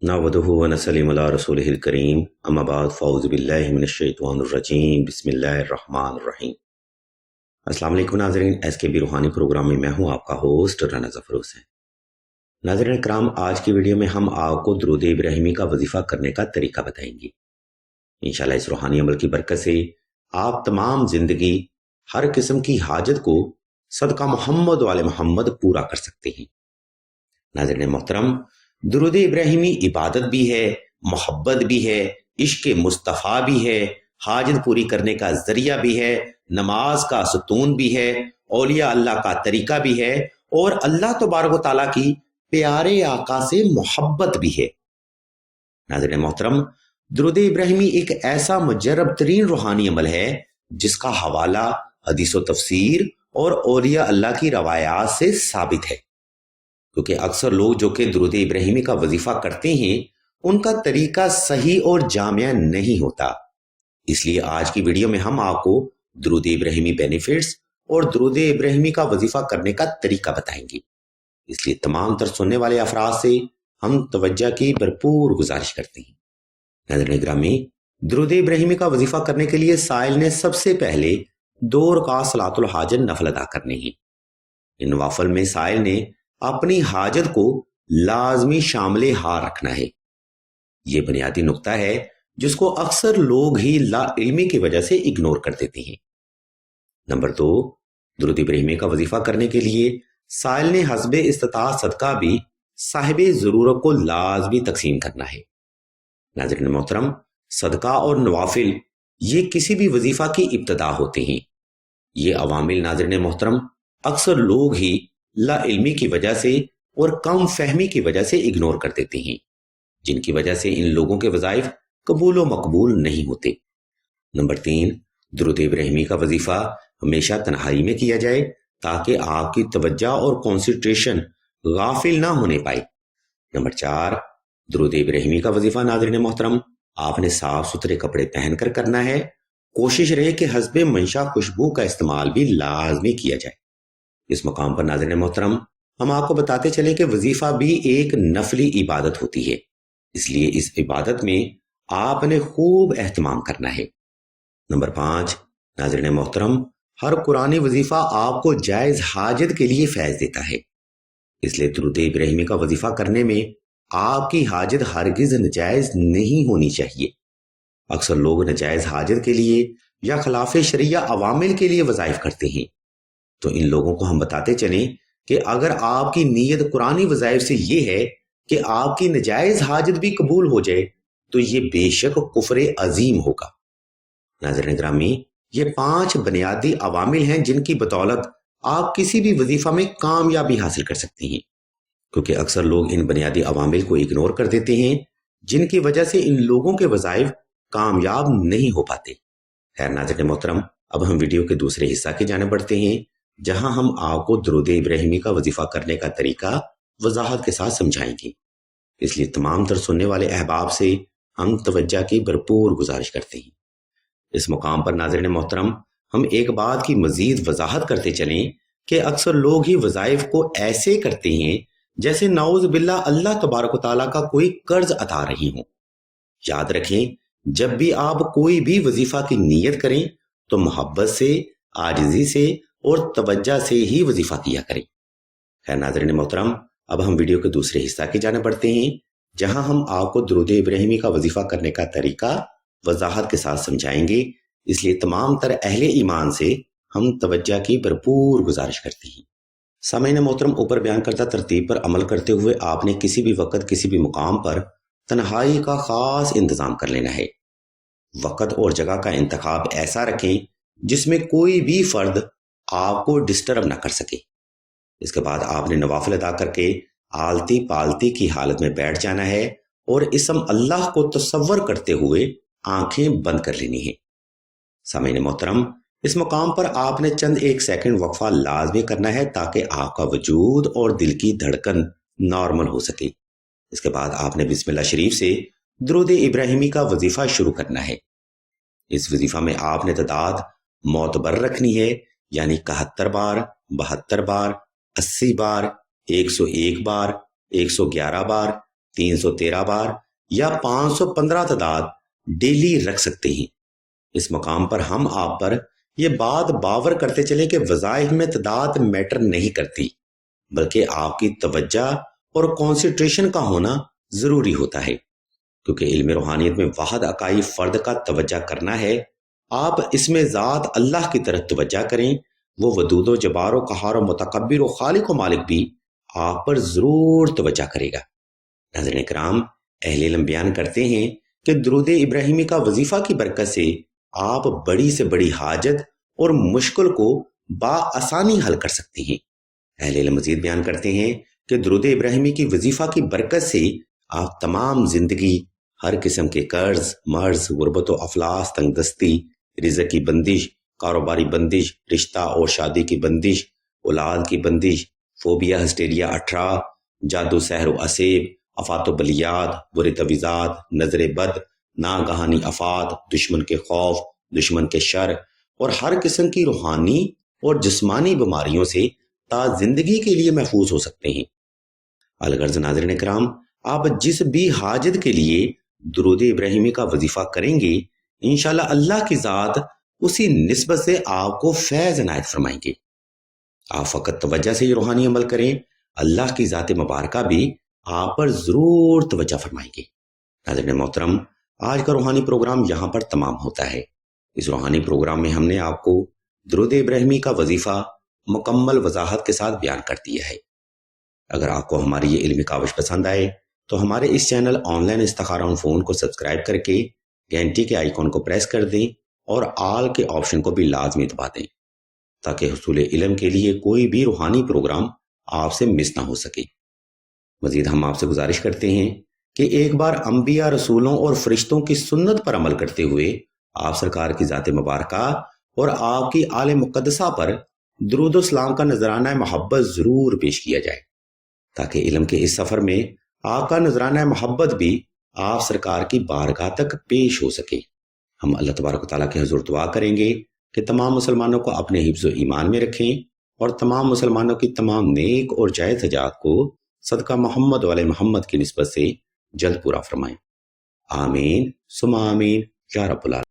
नहमदुहु व नसल्लिमु अला रसूलिहिल करीम अम्मा बाद फ़अऊज़ु बिल्लाहि मिनश शैतानिर रजीम बिस्मिल्लाहिर रहमानिर रहीम। अस्सलाम वालेकुम नाज़रीन, एसकेबी रूहानी प्रोग्राम में मैं हूं आपका होस्ट राना ज़फ़र हुसैन। नाज़रीन इकराम, आज की वीडियो में हम आपको दुरूद इब्राहिमी का वजीफा करने का तरीका बताएंगे। इंशाल्लाह इस रूहानी अमल की बरकत से आप तमाम जिंदगी हर किस्म की हाजत को सदका मोहम्मद वाले मोहम्मद पूरा कर सकते हैं। नाज़रीन मोहतरम, दुरूद इब्राहिमी इबादत भी है, मोहब्बत भी है, इश्क मुस्तफ़ा भी है, हाजत पूरी करने का जरिया भी है, नमाज का सुतून भी है, औलिया अल्लाह का तरीका भी है और अल्लाह तबारक व तआला की प्यारे आका से मोहब्बत भी है। नाज़रीन मोहतरम, दुरूद इब्राहिमी एक ऐसा मुजर्रब तरीन रूहानी अमल है जिसका हवाला हदीस व तफसीर और औलिया अल्लाह की रवायात से साबित है। क्योंकि अक्सर लोग जो कि दुरूद इब्राहिमी का वजीफा करते हैं उनका तरीका सही और जामिया नहीं होता। इसलिए आज की वीडियो में हम आपको दुरूद इब्राहिमी बेनिफिट्स और दुरूद इब्राहिमी का वजीफा करने का तरीका बताएंगे। इसलिए तमाम तर सुनने वाले अफराद से हम तवज्जो की भरपूर गुजारिश करते हैं। नाज़रीन गिरामी, दुरूद इब्राहिमी का वजीफा करने के लिए साइल ने सबसे पहले 2 रकात सलातुल हाजत नफल अदा करने हैं। इन नवाफिल में साइल ने अपनी हाजत को लाजमी शामिल हाल रखना है। ये बुनियादी नुक्ता है जिसको अक्सर लोग ही ला इल्मी की वजह से इग्नोर कर देते हैं। नंबर 2, दुरूद इब्राहिमी का वजीफा करने के लिए साइल ने हस्बे इस्तिताअत सदका भी साहिबे जरूरत को लाजमी तकसीम करना है। नाज़रीन मोहतरम, सदका और नवाफिल ये किसी भी वजीफा की इब्तदा होते हैं। ये अवामिल नाज़रीन मोहतरम अक्सर लोग ही ला इल्मी की वजह से और कम फहमी की वजह से इग्नोर कर देते हैं, जिनकी वजह से इन लोगों के वज़ाइफ कबूल व मकबूल नहीं होते। नंबर 3, दुरूद इब्राहिमी का वजीफा हमेशा तन्हाई में किया जाए ताकि आपकी तवज्जो और कॉन्सेंट्रेशन गाफिल ना होने पाए। नंबर 4, दुरूद इब्राहिमी का वजीफा नाज़रीन मोहतरम आपने साफ सुथरे कपड़े पहनकर करना है। कोशिश रहे कि हस्बे मंशा खुशबू का इस्तेमाल भी लाजमी किया जाए। इस मकाम पर नाज़रीन मोहतरम हम आपको बताते चलें कि वजीफा भी एक नफली इबादत होती है, इसलिए इस इबादत में आपने खूब एहतमाम करना है। नंबर 5, नाज़रीन मोहतरम हर कुरानी वजीफा आपको जायज हाजत के लिए फैज देता है, इसलिए दुरूद इब्राहिमी का वजीफा करने में आपकी हाजत हरगिज नजायज नहीं होनी चाहिए। अक्सर लोग नजायज हाजत के लिए या खिलाफ शरिया अवामिल के लिए वज़ाइफ करते हैं, तो इन लोगों को हम बताते चलें कि अगर आपकी नीयत कुरानी वज़ाइफ से ये है कि आपकी नजायज हाजत भी कबूल हो जाए तो ये बेशक कुफ्र अजीम होगा। नाज़रीन गिरामी, ये 5 बुनियादी अवामिल हैं जिनकी बदौलत आप किसी भी वजीफा में कामयाबी हासिल कर सकती हैं, क्योंकि अक्सर लोग इन बुनियादी अवामिल को इग्नोर कर देते हैं, जिनकी वजह से इन लोगों के वज़ाइफ कामयाब नहीं हो पाते। खैर नाज़रीन मोहतरम, अब हम वीडियो के दूसरे हिस्सा की जाने बढ़ते हैं, जहां हम आपको दुरूद इब्राहिमी का वजीफा करने का तरीका वजाहत के साथ समझाएंगे। इसलिए तमाम तर सुनने वाले अहबाब से हम तवज्जो की भरपूर गुजारिश करते हैं। इस मुकाम पर नाज़रीन मोहतरम हम एक बात की मजीद वजाहत करते चलें कि अक्सर लोग ही वज़ाइफ को ऐसे करते हैं जैसे नाउज़ बिल्लाह अल्लाह तबारक व तआला का कोई कर्ज अता रही हो। याद रखें, जब भी आप कोई भी वजीफा की नीयत करें तो मोहब्बत से, आजिज़ी से और तवज्जो से ही वजीफा किया करें। खैर नाज़रीन मोहतरम, अब हम वीडियो के दूसरे हिस्सा की जाने बढ़ते हैं, जहां हम आपको दुरूद इब्राहिमी का वजीफा करने का तरीका वजाहत के साथ समझाएंगे। इसलिए तमाम तर अहले ईमान से हम तवज्जो की भरपूर गुजारिश करते हैं। सामईन मोहतरम, ऊपर बयान करदा तरतीब पर अमल करते हुए आपने किसी भी वक्त किसी भी मुकाम पर तन्हाई का खास इंतजाम कर लेना है। वक्त और जगह का इंतखाब ऐसा रखें जिसमें कोई भी फर्द आपको डिस्टर्ब ना कर सके। इसके बाद आपने नवाफिल अदा करके आलती पालती की हालत में बैठ जाना है और इसम अल्लाह को तसव्वुर करते हुए आंखें बंद कर लेनी है। सामईन मोहतरम, इस मुकाम पर आपने चंद 1 सेकंड वक्फा लाजमी करना है ताकि आपका वजूद और दिल की धड़कन नॉर्मल हो सके। इसके बाद आपने बिस्मिल्लाह शरीफ से दुरूद इब्राहिमी का वजीफा शुरू करना है। इस वजीफा में आपने तादाद मोतबर रखनी है, यानी 71 बार, 72 बार, 80 बार, 101 बार, 111 बार, 313 بار یا 515 تعداد ڈیلی رکھ سکتے ہیں۔ اس مقام پر ہم آپ پر یہ بات باور کرتے چلیں کہ وظائف میں تعداد میٹر نہیں کرتی، بلکہ آپ کی توجہ اور کانسنٹریشن کا ہونا ضروری ہوتا ہے، کیونکہ علم روحانیت میں واحد اکائی فرد کا توجہ کرنا ہے۔ آپ اس میں ذات اللہ کی طرف توجہ کریں، وہ ودود و جبار و قہار و متکبر و خالق و مالک بھی آپ پر ضرور توجہ کرے گا۔ ناظرین کرام، اہل علم بیان کرتے ہیں کہ درود ابراہیمی کا وظیفہ کی برکت سے آپ بڑی سے بڑی حاجت اور مشکل کو بآسانی حل کر سکتے ہیں۔ اہل علم مزید بیان کرتے ہیں کہ درود ابراہیمی کی وظیفہ کی برکت سے آپ تمام زندگی، ہر قسم کے قرض، مرض، غربت و افلاس، تنگ دستی، رزق کی بندش، کاروباری بندش، رشتہ اور شادی کی بندش، اولاد کی بندش، فوبیا، ہسٹیریا 18، جادو، سحر و اسیب، آفات و بلیات، برے تویزات، نظر بد، ناگہانی آفات، دشمن کے خوف، دشمن کے شر اور ہر قسم کی روحانی اور جسمانی بیماریوں سے تا زندگی کے لیے محفوظ ہو سکتے ہیں۔ الغرض ناظرین کرام، آپ جس بھی حاجت کے لیے درود ابراہیمی کا وظیفہ کریں گے، انشاءاللہ اللہ کی ذات اسی نسبت سے آپ کو فیض عنایت فرمائیں گے۔ آپ فقط توجہ سے یہ روحانی عمل کریں، اللہ کی ذات مبارکہ بھی آپ پر ضرور توجہ فرمائیں گے۔ ناظرین محترم، آج کا روحانی پروگرام یہاں پر تمام ہوتا ہے۔ اس روحانی پروگرام میں ہم نے آپ کو درود ابراہیمی کا وظیفہ مکمل وضاحت کے ساتھ بیان کر دیا ہے۔ اگر آپ کو ہماری یہ علمی کاوش پسند آئے تو ہمارے اس چینل آن لائن استخارہ آن فون کو سبسکرائب کر کے گھنٹی کے آئیکن کو پریس کر دیں اور آل کے آپشن کو بھی لازمی دبا دیں، تاکہ حصول علم کے لیے کوئی بھی روحانی پروگرام آپ سے مس نہ ہو سکے۔ مزید ہم آپ سے گزارش کرتے ہیں کہ ایک بار انبیاء، رسولوں اور فرشتوں کی سنت پر عمل کرتے ہوئے آپ سرکار کی ذات مبارکہ اور آپ کی آل مقدسہ پر درود و سلام کا نذرانہ محبت ضرور پیش کیا جائے، تاکہ علم کے اس سفر میں آپ کا نذرانہ محبت بھی آپ سرکار کی بارگاہ تک پیش ہو سکے۔ ہم اللہ تبارک و تعالیٰ کے حضور دعا کریں گے کہ تمام مسلمانوں کو اپنے حفظ و ایمان میں رکھیں اور تمام مسلمانوں کی تمام نیک اور جائز حاجات کو صدقہ محمد والے محمد کی نسبت سے جلد پورا فرمائیں۔ آمین ثم آمین یا رب العالمین۔